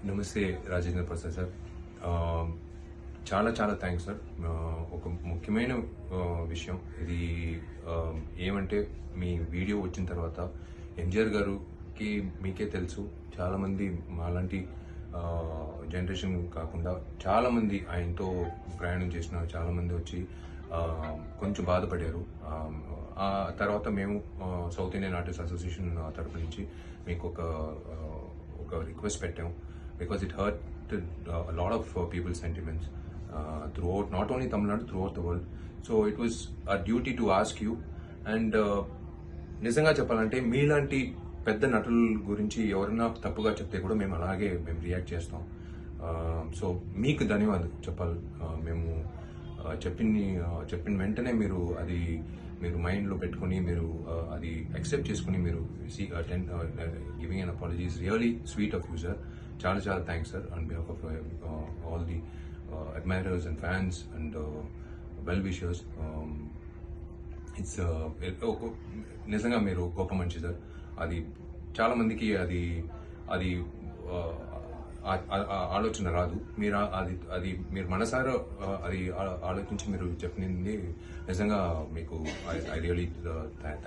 నమస్తే రాజేంద్ర ప్రసాద్ సార్. చాలా చాలా థ్యాంక్స్ సార్. ఒక ముఖ్యమైన విషయం ఇది. ఏమంటే మీ వీడియో వచ్చిన తర్వాత ఎంజిఆర్ గారికి మీకే తెలుసు, చాలామంది మాలాంటి జనరేషన్ కాకుండా చాలామంది ఆయనతో ప్రయాణం చేసిన చాలామంది వచ్చి కొంచెం బాధపడారు. ఆ తర్వాత మేము సౌత్ ఇండియన్ ఆర్టిస్ట్ అసోసియేషన్ తరపు నుంచి మీకు ఒక రిక్వెస్ట్ పెట్టాము. Because it hurt a lot of people's sentiments throughout, not only Tamil Nadu, throughout the world. So it was our duty to ask you. And నిజంగా చెప్పాలంటే మీలాంటి పెద్ద నటుల గురించి ఎవరైనా తప్పుగా చెప్తే కూడా మేము అలాగే రియాక్ట్ చేస్తాం. సో మీకు ధన్యవాదాలు చెప్పాలి. మేము చెప్పిన వెంటనే మీరు మైండ్లో పెట్టుకుని మీరు అది యాక్సెప్ట్ చేసుకుని మీరు giving an apology is really sweet of you sir. చాలా చాలా thanks sir on behalf of all the admirers and fans and well wishers. It's నిజంగా మీరు గొప్ప మనిషి సార్. అది చాలా మందికి అది ఆలోచన రాదు. మీరు మనసారా అది ఆలోచించి మీరు చెప్పినది నిజంగా మీకు ఐ రియలీ